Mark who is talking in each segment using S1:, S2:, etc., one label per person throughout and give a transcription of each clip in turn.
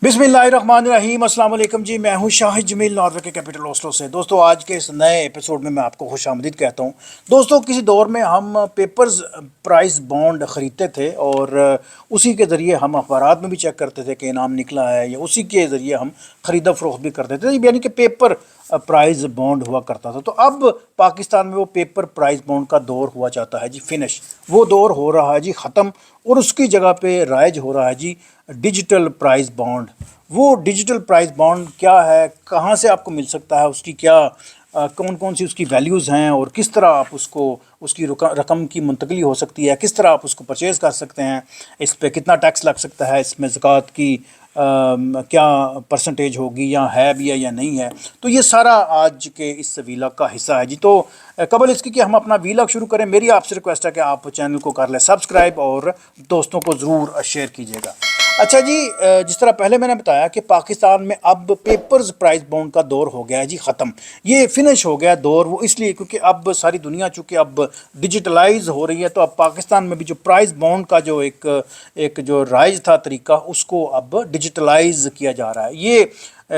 S1: बिस्मिल्लाहिर्रहमानिर्रहीम। अस्सलाम वालेकुम जी, मैं हूं शाहिद जमील नॉर्वे के कैपिटल ओस्लो से। दोस्तों, आज के इस नए एपिसोड में मैं आपको खुशामदीद कहता हूं। दोस्तों, किसी दौर में हम पेपर्स प्राइस बॉन्ड ख़रीदते थे और उसी के ज़रिए हम अखबारात में भी चेक करते थे कि इनाम निकला है, या उसी के ज़रिए हम ख़रीदा फ़रोख्त भी करते थे, यानी कि पेपर प्राइस बॉन्ड हुआ करता था। तो अब पाकिस्तान में वो पेपर प्राइस बॉन्ड का दौर हुआ जाता है जी फिनिश। वो दौर हो रहा है जी ख़त्म, और उसकी जगह पे राइज हो रहा है जी डिजिटल प्राइस बॉन्ड। वो डिजिटल प्राइस बॉन्ड क्या है, कहाँ से आपको मिल सकता है, उसकी क्या कौन कौन सी उसकी वैल्यूज़ हैं, और किस तरह आप उसको उसकी रकम की मुंतकली हो सकती है, किस तरह आप उसको परचेज़ कर सकते हैं, इस पे कितना टैक्स लग सकता है, इसमें ज़कात की क्या परसेंटेज होगी, या है भी है या नहीं है। तो ये सारा आज के इस वीलॉग का हिस्सा है जी। तो कबल इसकी कि हम अपना वीलॉग शुरू करें, मेरी आपसे रिक्वेस्ट है कि आप चैनल को कर लें सब्सक्राइब और दोस्तों को ज़रूर शेयर कीजिएगा। अच्छा जी, जिस तरह पहले मैंने बताया कि पाकिस्तान में अब पेपर्स प्राइस बॉन्ड का दौर हो गया है जी ख़त्म। ये फिनिश हो गया दौर, वो इसलिए क्योंकि अब सारी दुनिया चूँकि अब डिजिटलाइज हो रही है, तो अब पाकिस्तान में भी जो प्राइस बॉन्ड का जो एक जो राइज था तरीका, उसको अब डिजिटलाइज किया जा रहा है। ये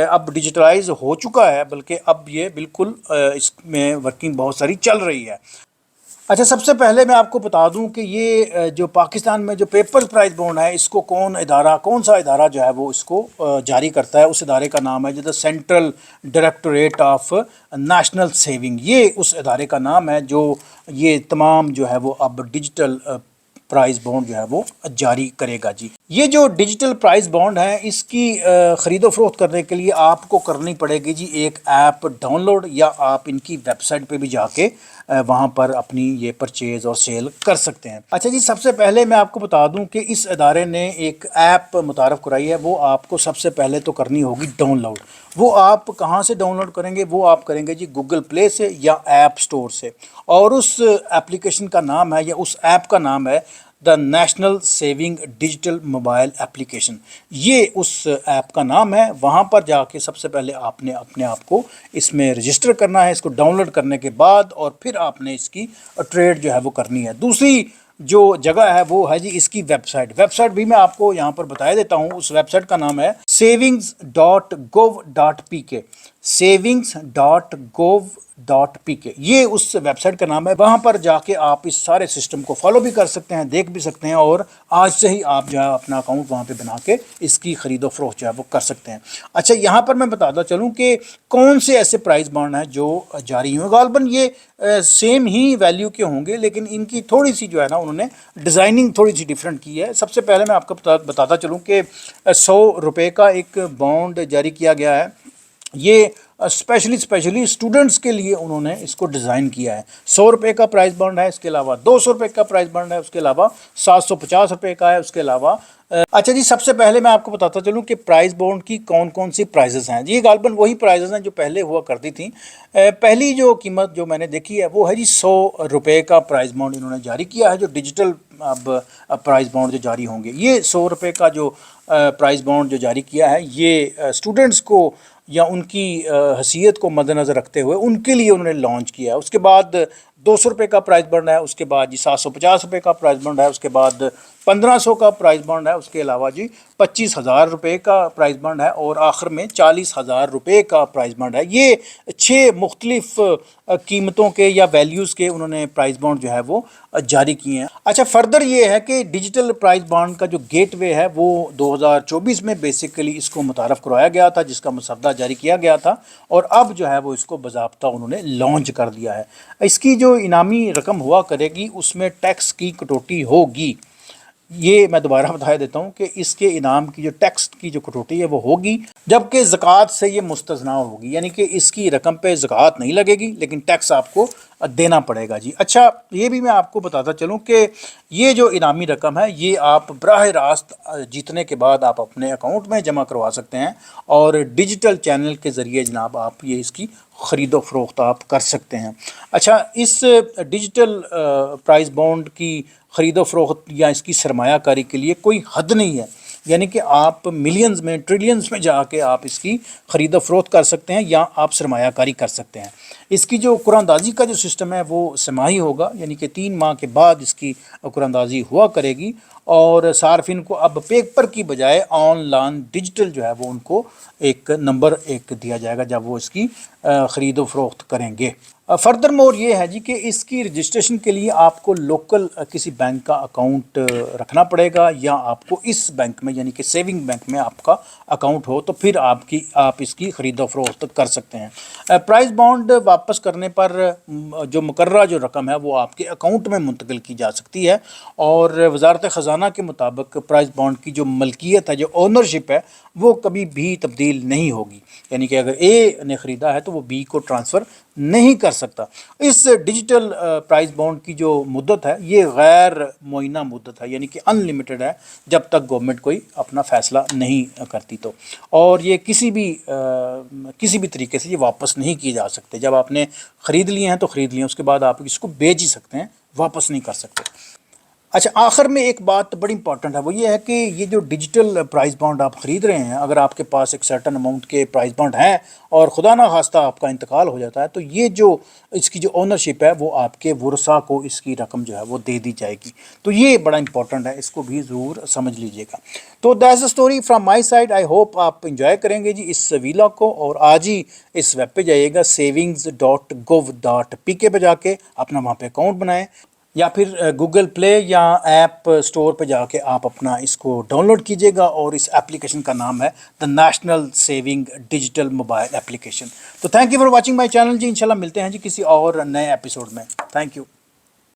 S1: अब डिजिटलाइज हो चुका है, बल्कि अब ये बिल्कुल इसमें वर्किंग बहुत सारी चल रही है। अच्छा, सबसे पहले मैं आपको बता दूं कि ये जो पाकिस्तान में जो पेपर प्राइस बॉन्ड है, इसको कौन सा इदारा जो है वो इसको जारी करता है। उस इदारे का नाम है जो the central directorate of national saving. ये उस इदारे का नाम है जो ये तमाम जो है वो अब डिजिटल प्राइस बॉन्ड जो है वो जारी करेगा जी। ये जो डिजिटल प्राइस बॉन्ड है, इसकी ख़रीदो फरोख्त करने के लिए आपको करनी पड़ेगी जी एक ऐप डाउनलोड, या आप इनकी वेबसाइट पे भी जाके वहाँ पर अपनी ये परचेज़ और सेल कर सकते हैं। अच्छा जी, सबसे पहले मैं आपको बता दूं कि इस इदारे ने एक ऐप मुतारफ़ कराई है। वो आपको सबसे पहले तो करनी होगी डाउनलोड। वो आप कहाँ से डाउनलोड करेंगे? वो आप करेंगे जी गूगल प्ले से या ऐप स्टोर से, और उस एप्लीकेशन का नाम है या उस ऐप का नाम है the national saving digital mobile application. ये उस ऐप का नाम है। वहाँ पर जाके सबसे पहले आपने अपने आप को इसमें रजिस्टर करना है, इसको डाउनलोड करने के बाद, और फिर आपने इसकी ट्रेड जो है वो करनी है। दूसरी जो जगह है वो है जी इसकी वेबसाइट भी मैं आपको यहाँ पर बता देता हूँ। उस वेबसाइट का नाम है savings.gov.pk। savings.gov.pk ये उस वेबसाइट का नाम है। वहाँ पर जाके आप इस सारे सिस्टम को फॉलो भी कर सकते हैं, देख भी सकते हैं, और आज से ही आप जो है अपना अकाउंट वहाँ पे बना के इसकी ख़रीदो फरोख्त जो है वो कर सकते हैं। अच्छा, यहाँ पर मैं बताता चलूँ कि कौन से ऐसे प्राइस बॉन्ड हैं जो जारी हुए। गालबन ये सेम ही वैल्यू के होंगे, लेकिन इनकी थोड़ी सी जो है ना, उन्होंने डिज़ाइनिंग थोड़ी सी डिफरेंट की है। सबसे पहले मैं आपको बताता चलूँ कि 100 रुपये का एक बॉन्ड जारी किया गया है। ये स्पेशली स्टूडेंट्स के लिए उन्होंने इसको डिज़ाइन किया है। 100 रुपये का प्राइस बॉन्ड है, इसके अलावा 200 रुपये का प्राइस बॉन्ड है, उसके अलावा 750 रुपये का है, उसके अलावा अच्छा जी, सबसे पहले मैं आपको बताता चलूँ कि प्राइस बॉन्ड की कौन कौन सी प्राइजेस हैं। ये गालबन वही प्राइजेस हैं जो पहले हुआ करती थी। पहली जो कीमत जो मैंने देखी है वो है जी 100 रुपये का प्राइस बॉन्ड इन्होंने जारी किया है। जो डिजिटल अब प्राइस बॉन्ड जो जारी होंगे, ये 100 रुपये का जो प्राइस बॉन्ड जो जारी किया है, ये स्टूडेंट्स को या उनकी हैसियत को मद्देनज़र रखते हुए उनके लिए उन्होंने लॉन्च किया है। उसके बाद 200 रुपये का प्राइस बॉन्ड है, उसके बाद जी 750 रुपये का प्राइस बॉन्ड है, उसके बाद 1500 का प्राइस बॉन्ड है, उसके अलावा जी 25,000 रुपये का प्राइस बॉन्ड है, और आखिर में 40,000 रुपये का प्राइस बॉन्ड है। ये 6 मुख्तलिफ कीमतों के या वैल्यूज़ के उन्होंने प्राइस बॉन्ड जो है वो जारी किए हैं। अच्छा, फर्दर ये है कि डिजिटल प्राइस बॉन्ड का जो गेटवे है वो 2024 में बेसिकली इसको मुतारफ़ करवाया गया था, जिसका मसद्दा जारी किया गया था, और अब जो है वो इसको बाज़ाब्ता उन्होंने लॉन्च कर दिया है। इसकी जो इनामी रकम हुआ करेगी उसमें टैक्स की कटौती होगी। ये मैं दोबारा बता देता हूँ कि इसके इनाम की जो टैक्स की जो कटौती है वो होगी, जबकि ज़कात से ये मुस्तस्ना होगी, यानी कि इसकी रकम पे ज़कात नहीं लगेगी, लेकिन टैक्स आपको देना पड़ेगा जी। अच्छा, ये भी मैं आपको बताता चलूँ कि ये जो इनामी रकम है, ये आप बराह रास्त जीतने के बाद आप अपने अकाउंट में जमा करवा सकते हैं, और डिजिटल चैनल के ज़रिए जनाब आप ये इसकी ख़रीदो फरोख्त आप कर सकते हैं। अच्छा, इस डिजिटल प्राइस बॉन्ड की ख़रीदो फरोख्त या इसकी सरमायाकारी के लिए कोई हद नहीं है। یعنی کہ آپ ملینز میں ٹریلینز میں جا کے آپ اس کی خرید و فروخت کر سکتے ہیں یا آپ سرمایہ کاری کر سکتے ہیں۔ اس کی جو قرآن اندازی کا جو سسٹم ہے وہ سماہی ہوگا، یعنی کہ 3 ماہ کے بعد اس کی قرآن اندازی ہوا کرے گی، اور صارفین کو اب پیپر کی بجائے آن لائن ڈیجیٹل جو ہے وہ ان کو ایک نمبر دیا جائے گا جب وہ اس کی خرید و فروخت کریں گے۔ فردر مور یہ ہے جی کہ اس کی رجسٹریشن کے لیے آپ کو لوکل کسی بینک کا اکاؤنٹ رکھنا پڑے گا، یا آپ کو اس بینک میں یعنی کہ سیونگ بینک میں آپ کا اکاؤنٹ ہو تو پھر آپ اس کی خرید و فروخت کر سکتے ہیں۔ پرائز بانڈ واپس کرنے پر جو مقررہ جو رقم ہے وہ آپ کے اکاؤنٹ میں منتقل کی جا سکتی ہے، اور وزارت خزانہ کے مطابق پرائز بانڈ کی جو ملکیت ہے، جو اونرشپ ہے، وہ کبھی بھی تبدیل نہیں ہوگی، یعنی کہ اگر اے نے خریدا ہے تو وہ بی کو ٹرانسفر نہیں کر سکتا۔ اس ڈیجیٹل پرائز بانڈ کی جو مدت ہے یہ غیر معینہ مدت ہے، یعنی کہ ان لمیٹڈ ہے جب تک گورنمنٹ کوئی اپنا فیصلہ نہیں کرتی تو، اور یہ کسی بھی طریقے سے یہ واپس نہیں کیے جا سکتے۔ جب آپ نے خرید لیے ہیں تو خرید لیے، اس کے بعد آپ اس کو بیچ ہی سکتے ہیں، واپس نہیں کر سکتے۔ اچھا، آخر میں ایک بات بڑی امپورٹنٹ ہے، وہ یہ ہے کہ یہ جو ڈیجیٹل پرائز بانڈ آپ خرید رہے ہیں، اگر آپ کے پاس ایک سرٹن اماؤنٹ کے پرائز بانڈ ہیں اور خدا نہ خواستہ آپ کا انتقال ہو جاتا ہے، تو یہ جو اس کی جو اونرشپ ہے وہ آپ کے ورثاء کو اس کی رقم جو ہے وہ دے دی جائے گی۔ تو یہ بڑا امپورٹنٹ ہے، اس کو بھی ضرور سمجھ لیجئے گا۔ تو that's a story from my side, I hope آپ انجوائے کریں گے جی اس ویلا کو، اور آج ہی اس ویب پہ جائیے گا savings.gov.pk پہ، جا کے اپنا وہاں پہ اکاؤنٹ بنائیں، یا پھر گوگل پلے یا ایپ اسٹور پہ جا کے آپ اپنا اس کو ڈاؤن لوڈ کیجیے گا، اور اس ایپلیکیشن کا نام ہے the national saving digital mobile application. تو thank you for watching my channel جی، انشاءاللہ ملتے ہیں جی کسی اور نئے ایپیسوڈ میں۔ Thank you.